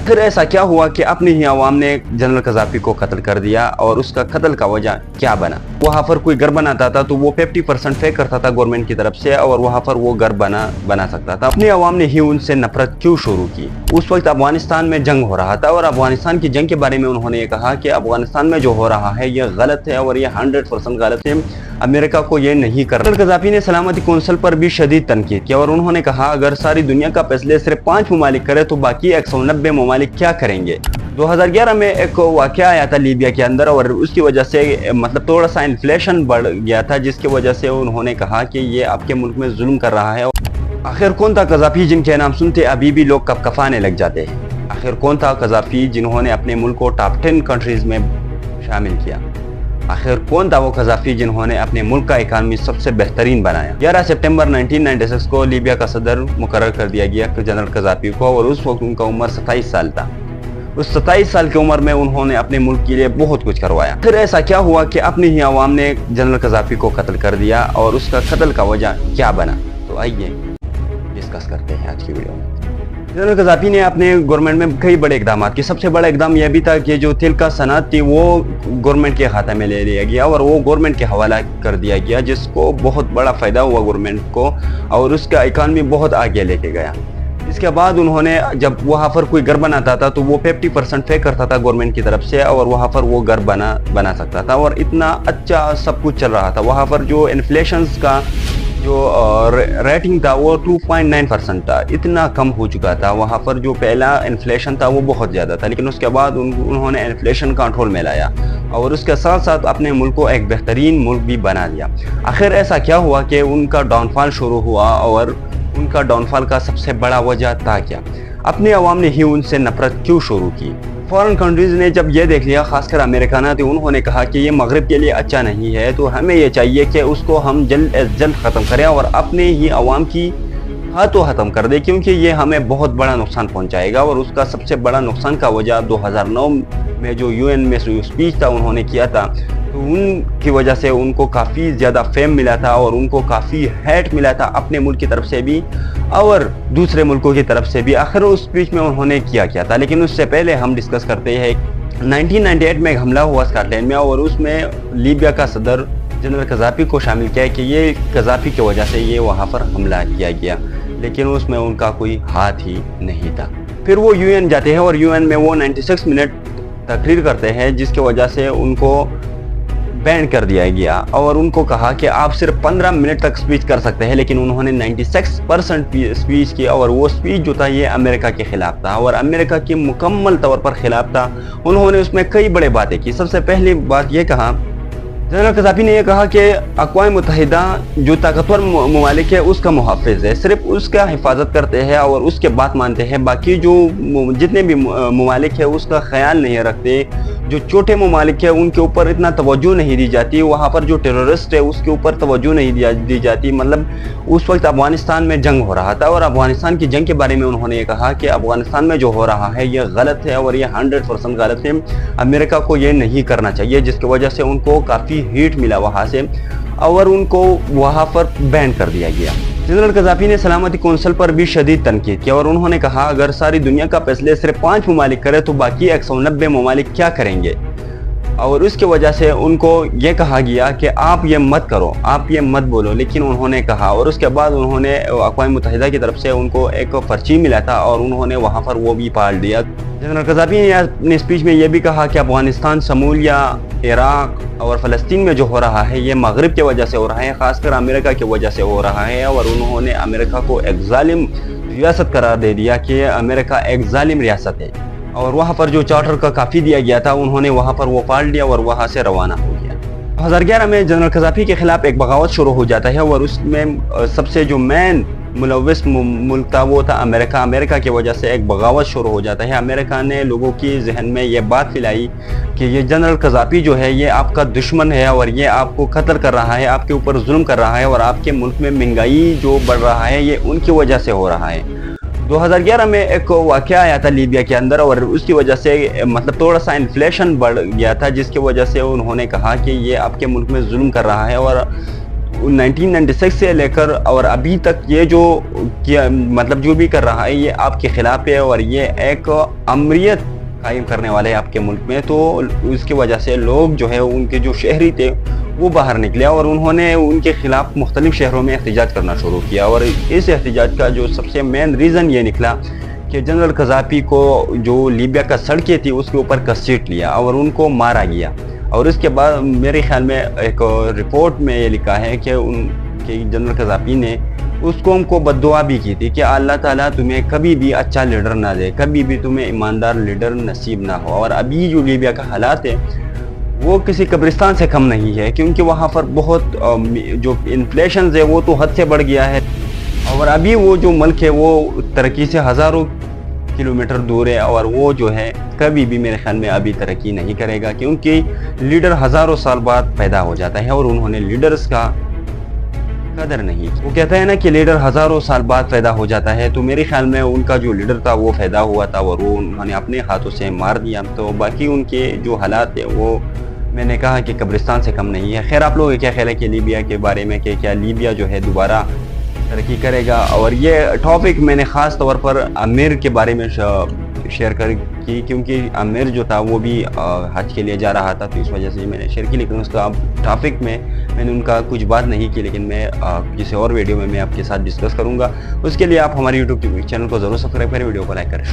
پھر ایسا کیا ہوا کہ اپنی ہی عوام نے جنرل قذافی کو قتل کر دیا، اور اس کا قتل کا وجہ کیا بنا؟ وہاں پر کوئی گھر بناتا تھا تو وہ 50% فیک کرتا تھا گورنمنٹ کی طرف سے، اور وہاں پر وہ گھر بنا سکتا تھا۔ اپنی عوام نے ہی ان سے نفرت کیوں شروع کی؟ اس وقت افغانستان میں جنگ ہو رہا تھا، اور افغانستان کی جنگ کے بارے میں انہوں نے یہ کہا کہ افغانستان میں جو ہو رہا ہے یہ غلط ہے، اور یہ 100% غلط ہے، امریکہ کو یہ نہیں کرنا۔ جنرل قذافی نے سلامتی کونسل پر بھی شدید تنقید کی، اور انہوں نے کہا اگر ساری دنیا کا فیصلے صرف 5 ممالک کرے تو باقی 190 ممالک کیا کریں گے؟ 2011 میں ایک واقعہ آیا تھا لیبیا کے اندر، اور اس کی وجہ سے تھوڑا سا انفلیشن بڑھ گیا تھا، جس کی وجہ سے انہوں نے کہا کہ یہ آپ کے ملک میں ظلم کر رہا ہے۔ آخر کون تھا قذافی جن کے نام سنتے ابھی بھی لوگ کپکپانے لگ جاتے ہیں؟ آخر کون تھا قذافی جنہوں نے اپنے ملک کو ٹاپ 10 کنٹریز میں شامل کیا؟ آخر کون تھا وہ قذافی جنہوں نے اپنے ملک کا اکانومی سب سے بہترین بنایا؟ 11 ستمبر 1996 کو لیبیا کا صدر مقرر کر دیا گیا جنرل قذافی کو، اور اس وقت ان کا عمر 27 سال تھا۔ اس 27 سال کی عمر میں انہوں نے اپنے ملک کے لیے بہت کچھ کروایا۔ پھر ایسا کیا ہوا کہ اپنی ہی عوام نے جنرل قذافی کو قتل کر دیا، اور اس کا قتل کا وجہ کیا بنا؟ تو آئیے ڈسکس کرتے ہیں آج کی ویڈیو میں۔ جنرل قذافی نے اپنے گورنمنٹ میں کئی بڑے اقدامات کیے۔ سب سے بڑا اقدام یہ بھی تھا کہ جو تیل کا صنعت تھی وہ گورنمنٹ کے خاتہ میں لے لیا گیا، اور وہ گورنمنٹ کے حوالہ کر دیا گیا، جس کو بہت بڑا فائدہ ہوا گورنمنٹ کو، اور اس کا اکانومی بہت آگے لے کے گیا۔ اس کے بعد انہوں نے جب وہاں پر کوئی گھر بناتا تھا تو وہ 50% فیک کرتا تھا گورنمنٹ کی طرف سے، اور وہاں پر وہ گھر بنا سکتا تھا، اور اتنا اچھا سب کچھ چل رہا تھا۔ وہاں پر جو انفلیشنز کا جو ریٹنگ تھا وہ 2.9% تھا، اتنا کم ہو چکا تھا۔ وہاں پر جو پہلا انفلیشن تھا وہ بہت زیادہ تھا، لیکن اس کے بعد انہوں نے انفلیشن کنٹرول میں لایا، اور اس کے ساتھ ساتھ اپنے ملک کو ایک بہترین ملک بھی بنا دیا۔ آخر ایسا کیا ہوا کہ ان کا ڈاؤن فال شروع ہوا، اور ان کا ڈاؤن فال کا سب سے بڑا وجہ تھا کیا؟ اپنی عوام نے ہی ان سے نفرت کیوں شروع کی؟ فارن کنٹریز نے جب یہ دیکھ لیا، خاص کر امریکہ نے، تو انہوں نے کہا کہ یہ مغرب کے لیے اچھا نہیں ہے، تو ہمیں یہ چاہیے کہ اس کو ہم جلد از جلد ختم کریں، اور اپنے ہی عوام کی ہاتھوں ختم کر دیں، کیونکہ یہ ہمیں بہت بڑا نقصان پہنچائے گا۔ اور اس کا سب سے بڑا نقصان کا وجہ 2009 میں جو UN میں اسپیچ تھا انہوں نے کیا تھا، تو ان کی وجہ سے ان کو کافی زیادہ فیم ملا تھا، اور ان کو کافی ہیٹ ملا تھا اپنے ملک کی طرف سے بھی اور دوسرے ملکوں کی طرف سے بھی۔ آخر اس اسپیچ میں انہوں نے کیا تھا، لیکن اس سے پہلے ہم ڈسکس کرتے ہیں 1998 میں ایک حملہ ہوا اسکاٹ لینڈ میں، اور اس میں لیبیا کا صدر جنرل قذافی کو شامل کیا کہ یہ قذافی کی وجہ سے یہ وہاں پر حملہ کیا گیا، لیکن اس میں ان کا کوئی ہاتھ ہی نہیں تھا۔ پھر وہ UN جاتے ہیں، اور UN میں وہ 96 منٹ تقریر کرتے ہیں، جس کی وجہ سے ان کو بین کر دیا گیا، اور ان کو کہا کہ آپ صرف 15 منٹ تک سپیچ کر سکتے ہیں، لیکن انہوں نے 96% سپیچ کی، اور وہ سپیچ جو تھا یہ امریکہ کے خلاف تھا، اور امریکہ کے مکمل طور پر خلاف تھا۔ انہوں نے اس میں کئی بڑے باتیں کی۔ سب سے پہلی بات یہ کہا، جنرل قذافی نے یہ کہا کہ اقوام متحدہ جو طاقتور ممالک ہے اس کا محافظ ہے، صرف اس کا حفاظت کرتے ہیں اور اس کے بات مانتے ہیں، باقی جو جتنے بھی ممالک ہیں اس کا خیال نہیں رکھتے۔ جو چھوٹے ممالک ہیں ان کے اوپر اتنا توجہ نہیں دی جاتی، وہاں پر جو ٹیررسٹ ہے اس کے اوپر توجہ نہیں دی جاتی۔ مطلب اس وقت افغانستان میں جنگ ہو رہا تھا، اور افغانستان کی جنگ کے بارے میں انہوں نے یہ کہا کہ افغانستان میں جو ہو رہا ہے یہ غلط ہے، اور یہ 100% غلط ہے، امریکہ کو یہ نہیں کرنا چاہیے، جس کی وجہ سے ان کو کافی ہیٹ ملا وہاں سے، اور ان کو وہاں پر بین کر دیا گیا۔ جنرل قذافی نے سلامتی کونسل پر بھی شدید تنقید کی، اور انہوں نے کہا اگر ساری دنیا کا فیصلے صرف 5 ممالک کرے تو باقی 190 ممالک کیا کریں گے؟ اور اس کی وجہ سے ان کو یہ کہا گیا کہ آپ یہ مت کرو، آپ یہ مت بولو، لیکن انہوں نے کہا، اور اس کے بعد انہوں نے اقوام متحدہ کی طرف سے ان کو ایک پرچی ملا تھا، اور انہوں نے وہاں پر وہ بھی پال دیا۔ جنرل قذافی نے اپنے اسپیچ میں یہ بھی کہا کہ افغانستان، صومالیہ، عراق اور فلسطین میں جو ہو رہا ہے یہ مغرب کی وجہ سے ہو رہا ہے، خاص کر امریکہ کی وجہ سے ہو رہا ہے، اور انہوں نے امریکہ کو ایک ظالم ریاست قرار دے دیا کہ امریکہ ایک ظالم ریاست ہے، اور وہاں پر جو چارٹر کا کافی دیا گیا تھا انہوں نے وہاں پر وہ پال دیا اور وہاں سے روانہ ہو گیا۔ 2011 میں جنرل قذافی کے خلاف ایک بغاوت شروع ہو جاتا ہے، اور اس میں سب سے جو مین ملوث ملک تھا وہ تھا امریکہ۔ امریکہ کی وجہ سے ایک بغاوت شروع ہو جاتا ہے۔ امریکہ نے لوگوں کی ذہن میں یہ بات پھیلائی کہ یہ جنرل قذافی جو ہے یہ آپ کا دشمن ہے، اور یہ آپ کو قتل کر رہا ہے، آپ کے اوپر ظلم کر رہا ہے، اور آپ کے ملک میں مہنگائی جو بڑھ رہا ہے یہ ان کی وجہ سے ہو رہا ہے۔ 2011 میں ایک واقعہ آیا تھا لیبیا کے اندر، اور اس کی وجہ سے تھوڑا سا انفلیشن بڑھ گیا تھا، جس کی وجہ سے انہوں نے کہا کہ یہ آپ کے ملک میں ظلم کر رہا ہے، اور 1996 سے لے کر اور ابھی تک یہ جو مطلب جو بھی کر رہا ہے یہ آپ کے خلاف ہے، اور یہ ایک امریت قائم کرنے والے آپ کے ملک میں. تو اس کی وجہ سے لوگ جو ہے ان کے جو شہری تھے وہ باہر نکلے اور انہوں نے ان کے خلاف مختلف شہروں میں احتجاج کرنا شروع کیا. اور اس احتجاج کا جو سب سے مین ریزن یہ نکلا کہ جنرل قذافی کو جو لیبیا کا سڑکیں تھی اس کے اوپر کسیٹ لیا اور ان کو مارا گیا. اور اس کے بعد میرے خیال میں ایک رپورٹ میں یہ لکھا ہے کہ جنرل قذافی نے اس قوم کو بد دعا بھی کی تھی کہ اللہ تعالیٰ تمہیں کبھی بھی اچھا لیڈر نہ دے، کبھی بھی تمہیں ایماندار لیڈر نصیب نہ ہو. اور ابھی جو لیبیا کا حالات ہے وہ کسی قبرستان سے کم نہیں ہے، کیونکہ وہاں پر بہت جو انفلیشنز ہے وہ تو حد سے بڑھ گیا ہے. اور ابھی وہ جو ملک ہے وہ ترقی سے ہزاروں کلومیٹر دور ہے، اور وہ جو ہے کبھی بھی میرے خیال میں ابھی ترقی نہیں کرے گا، کیونکہ لیڈر ہزاروں سال بعد پیدا ہو جاتا ہے اور انہوں نے لیڈرز کا قدر نہیں. وہ کہتا ہے نا کہ لیڈر ہزاروں سال بعد پیدا ہو جاتا ہے، تو میرے خیال میں ان کا جو لیڈر تھا وہ پیدا ہوا تھا اور وہ انہوں نے اپنے ہاتھوں سے مار دیا. تو باقی ان کے جو حالات ہیں وہ میں نے کہا کہ قبرستان سے کم نہیں ہے. خیر، آپ لوگوں کا کیا خیال ہے کہ لیبیا کے بارے میں کہ کیا لیبیا جو ہے دوبارہ ترقی کرے گا؟ اور یہ ٹاپک میں نے خاص طور پر امیر کے بارے میں شیئر کی، کیونکہ امیر جو تھا وہ بھی حج کے لیے جا رہا تھا، تو اس وجہ سے میں نے شیئر کی. لیکن اس کا ٹاپک میں نے ان کا کچھ بات نہیں کی، لیکن میں کسی اور ویڈیو میں آپ کے ساتھ ڈسکس کروں گا. اس کے لیے آپ ہمارے یوٹیوب چینل کو ضرور سبسکرائب کریں، ویڈیو کو لائک کریں.